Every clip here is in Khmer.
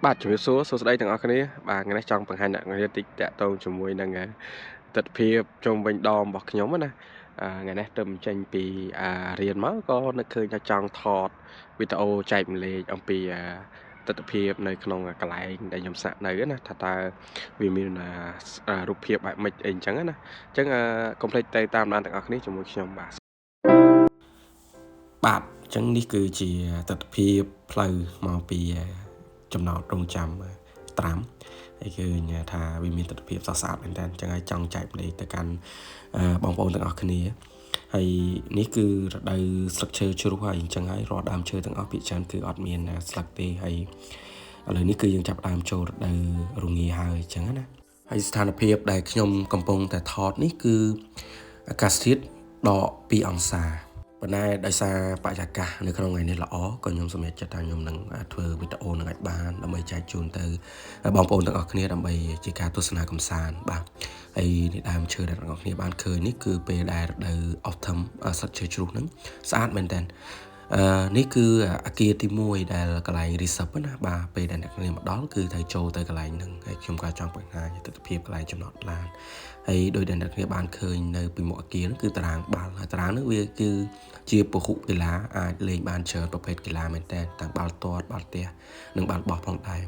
បាទជំរាបសួរសួស្តីទាំងអស់គ្នាបាទថ្ងៃនេះចង់បង្ហាញអ្នកគ្នាតិចតាក់ទងជាមួយនឹងទស្សនភាពជុំវិញដមរបស់ខ្ញុំណាថ្ងៃនេះទៅចេញពីរៀនមកក៏នឹកឃើញថាចង់ថតវីដេអូចែកម្លែកអំពីទស្សនភាពនៅក្នុងកន្លែងដែលខ្ញុំស្នាក់នៅណាថាតើវាមានរូបភាពបែបម៉េចអីអញ្ចឹងណាអញ្ចឹងកុំភ្លេចទៅតាមដានទាំងអស់គ្នាជាមួយខ្ញុំបាទអញ្ចឹងនេះគឺជាទស្សនភាពផ្លូវមកពីចំណោតរងចាំត្រាំហើយគឺថាវាមានទស្សនភាពស្រស់ស្អាតមែនតើអញ្ចឹងហើយចង់ចែកម្លែកទៅកាន់បងប្អូនទាំងអស់គ្នាហើយនេះគឺរដូវស្លឹកឈើជ្រុះហើយអញ្ចឹងហើយរាល់ដើមឈើទាំងអស់ភាគច្រើនគឺអត់មានស្លឹកទេហើយឥឡូវនេះគឺយើងចាប់ដើមចូលរដូវរងាហើយអញ្ចឹងណាហើយស្ថានភាពដែលខ្ញុំកំពុងតែថតនេះគឺអាកាសធាតុដក2អង្សាប៉ុន្តែដោយសារបរិយាកាសនៅក្នុងថ្ងៃនេះល្អក៏ខ្ញុំសម្រេចចិត្តថាខ្ញុំនឹងធ្វើវីដេអូនឹងឲ្យបានដើម្បីចែកជូនទៅបងប្អូនទាំងអស់គ្នាដើម្បីជាការទស្សនាកម្សាន្តបាទហើយនេះដើមឈើដែលបងប្អូនគ្នាបានឃើញនេះគឺពេលដែលរដូវ autumn ស្លឹកឈើជ្រុះហ្នឹងស្អាតមែនតើនេះគឺអគារទី1ដែលកន្លែង reserve ណាបាទពេលដែលអ្នកគ្នាមកដល់គឺត្រូវចូលទៅកន្លែងហ្នឹងហើយខ្ញុំក៏ចង់បង្ហាញទស្សនវិជ្ជាកន្លែងចំណតឡានហើយដោយដែលអ្នកគ្នាបានឃើញនៅពីមុខអគារហ្នឹងគឺតារាងបាល់ហើយតារាងហ្នឹងវាគឺជាពហុកីឡាអាចលេងបានច្រើនប្រភេទកីឡាមែនតើទាំងបាល់ទាត់បាល់ទះនិងបាល់បោះផងដែរ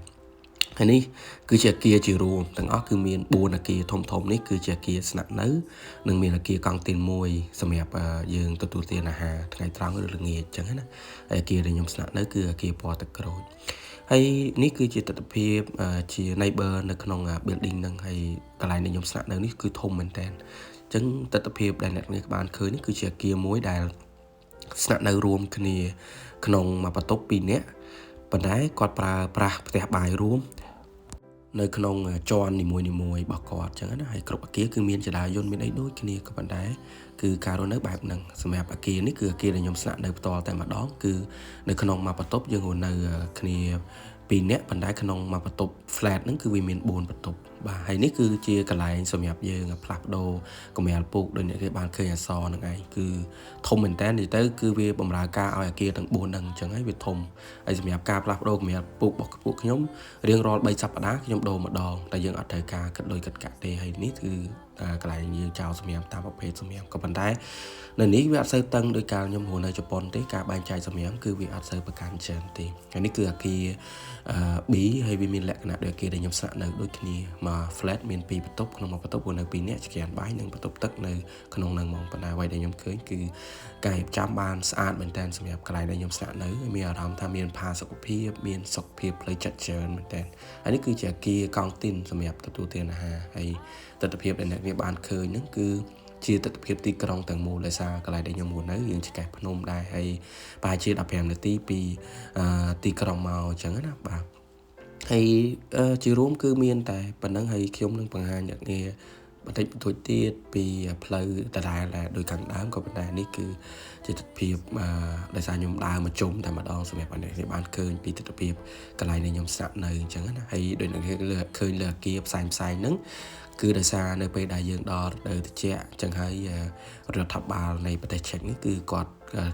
ហើយនេះគឺជាអគារជារួមទាំងអស់គឺមាន4អគារធំៗនេះគឺជាអគារស្នាក់នៅនិងមានអគារកង់ទីន1សម្រាប់យើងទទួលទានអាហារថ្ងៃត្រង់ឬល្ងាចអញ្ចឹងណាហើយអគារដែលខ្ញុំស្នាក់នៅគឺអគារពណ៌ទឹកក្រូចហើយនេះគឺជាទស្សនវិជ្ជា neighbor នៅក្នុង building ហ្នឹងហើយកន្លែងដែលខ្ញុំស្នាក់នៅនេះគឺធំមែនតើអញ្ចឹងទស្សនវិជ្ជាដែលអ្នកបានឃើញនេះគឺជាអគារមួយដែលស្នាក់នៅរួមគ្នាក្នុងមួយបន្ទប់2នាក់ប៉ុន្តែគាត់ប្រើប្រាស់ផ្ទះបាយរួមនៅក្នុងជាន់នីមួយៗរបស់គាត់អញ្ចឹងណាហើយគ្រប់អគារគឺមានចរាយន្តមានអីដូចគ្នាក៏ប៉ុន្តែគឺការរស់នៅបែបហ្នឹងសម្រាប់អគារនេះគឺអគារដែលខ្ញុំស្នាក់នៅផ្ទាល់តែម្ដងគឺនៅក្នុងមួយបន្ទប់យើងរស់នៅគ្នា2នាក់ប៉ុន្តែក្នុងមួយបន្ទប់ flat ហ្នឹងគឺវាមាន4បន្ទប់បាទហើយនេះគឺជាកន្លែងសម្រាប់យើងផ្លាស់ប្ដូរកម្រាលពូកដូចអ្នកគេបានឃើញអក្សរហ្នឹងឯងគឺធំមែនតើនិយាយទៅគឺវាបម្រើការឲ្យអគារទាំង4ហ្នឹងអញ្ចឹងហើយវាធំហើយសម្រាប់ការផ្លាស់ប្ដូរកម្រាលពូករបស់ពួកខ្ញុំរៀងរាល់3សប្តាហ៍ខ្ញុំដូរម្ដងតែយើងអត់ត្រូវការគិតលុយគិតកាក់ទេហើយនេះគឺកន្លែងយើងចោលសម្រាប់តាមប្រភេទសម្រាប់ក៏ប៉ុន្តែនៅនេះវាអត់សូវតឹងដោយការខ្ញុំរស់នៅជប៉ុនទេការបែងចែកសម្រាប់គឺវាអត់សូវប្រកាន់ច្រើនទេហើយនេះគឺអគារB ហើយវាមានលក្ខណៈដូចអគារដែលខ្ញុំស្នាក់នៅដូចគ្នាមក flat មាន2បន្ទប់ក្នុងមួយបន្ទប់រស់នៅ2នាក់ចក្រានបាយនិងបន្ទប់ទឹកនៅក្នុងហ្នឹងហ្មងប៉ុន្តែអ្វីដែលខ្ញុំឃើញគឺការរៀបចំបានស្អាតមែនតើសម្រាប់កន្លែងដែលខ្ញុំស្នាក់នៅមានអារម្មណ៍ថាមានផាសុកភាពមានសុខភាពផ្លូវចិត្តច្រើនមែនតើហើយនេះគឺជាអគារកង់ទីនសម្រាប់ទទួលទានអាហារហើយទស្សនវិជ្ជាដែលអ្នកវាបានឃើញហ្នឹងគឺជាទស្សនវិជ្ជាទីក្រុងទាំងមូលដោយសារកន្លែងដែលខ្ញុំរស់នៅយើងឆ្កេះភ្នំដែរហើយប្រហែលជា15នាទីពីទីក្រុងមកអញ្ចឹងណាបាទហើយជារួមគឺមានតែប៉ុណ្្នឹងហើយខ្ញុំនឹងបង្ហាញអ្នកងារបន្តិចបន្តួចទៀតពីផ្លូវដដែលដោយខាងដើមក៏ប៉ុន្តែនេះគឺជាទស្សនវិជ្ជាដោយសារខ្ញុំដើរមកជុំតែម្ដងសម្រាប់អ្នកគ្នាបានឃើញពីទស្សនវិជ្ជាកន្លែងដែលខ្ញុំស្នាក់នៅអញ្ចឹងណាហើយដោយអ្នកគ្នាឃើញលើអគារផ្សេងហ្នឹងគឺដោយសារនៅពេលដែលយើងដល់រដូវត្រជាក់អញ្ចឹងហើយរដ្ឋាភិបាលនៃប្រទេសឆែកនេះគឺគាត់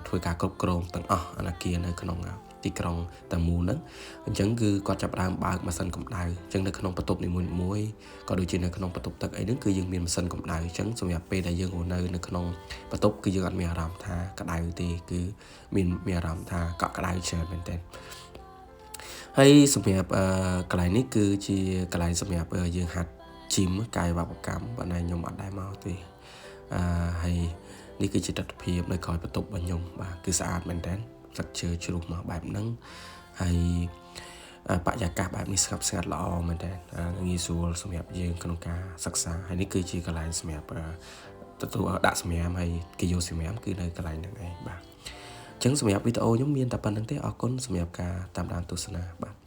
ធ្វើការគ្រប់គ្រងទាំងអស់អគារនៅក្នុងទីក្រុងតែមូលហ្នឹងអញ្ចឹងគឺគាត់ចាប់ផ្ដើមបើកម៉ាស៊ីនកម្ដៅអញ្ចឹងនៅក្នុងបន្ទប់នីមួយៗក៏ដូចជានៅក្នុងបន្ទប់ទឹកអីហ្នឹងគឺយើងមានម៉ាស៊ីនកម្ដៅអញ្ចឹងសម្រាប់ពេលដែលយើងរស់នៅក្នុងបន្ទប់គឺយើងអត់មានអារម្មណ៍ថាក្ដៅទេគឺមានអារម្មណ៍ថាកក់ក្ដៅច្រើនមែនទែនហើយសម្រាប់កន្លែងនេះគឺជាកន្លែងសម្រាប់យើងហាត់ជីមកាយវប្បកម្មប៉ុន្តែខ្ញុំអត់ដែរមកទេហើយនេះគឺជាទស្សនវិជ្ជានៅក្រោយបន្ទប់របស់ខ្ញុំបាទគឺស្អាតមែនតើស្លឹកឈើជ្រុះមកបែបហ្នឹងហើយបរិយាកាសបែបនេះស្ងប់ស្ងាត់ល្អមែនតើងាយស្រួលសម្រាប់យើងក្នុងការសិក្សាហើយនេះគឺជាកន្លែងសម្រាប់ទទួលដាក់សម្រាមហើយគេយកសម្រាមគឺនៅកន្លែងហ្នឹងឯងបាទអញ្ចឹងសម្រាប់វីដេអូខ្ញុំមានតែប៉ុណ្្នឹងទេអរគុណសម្រាប់ការតាមដានទស្សនាបាទ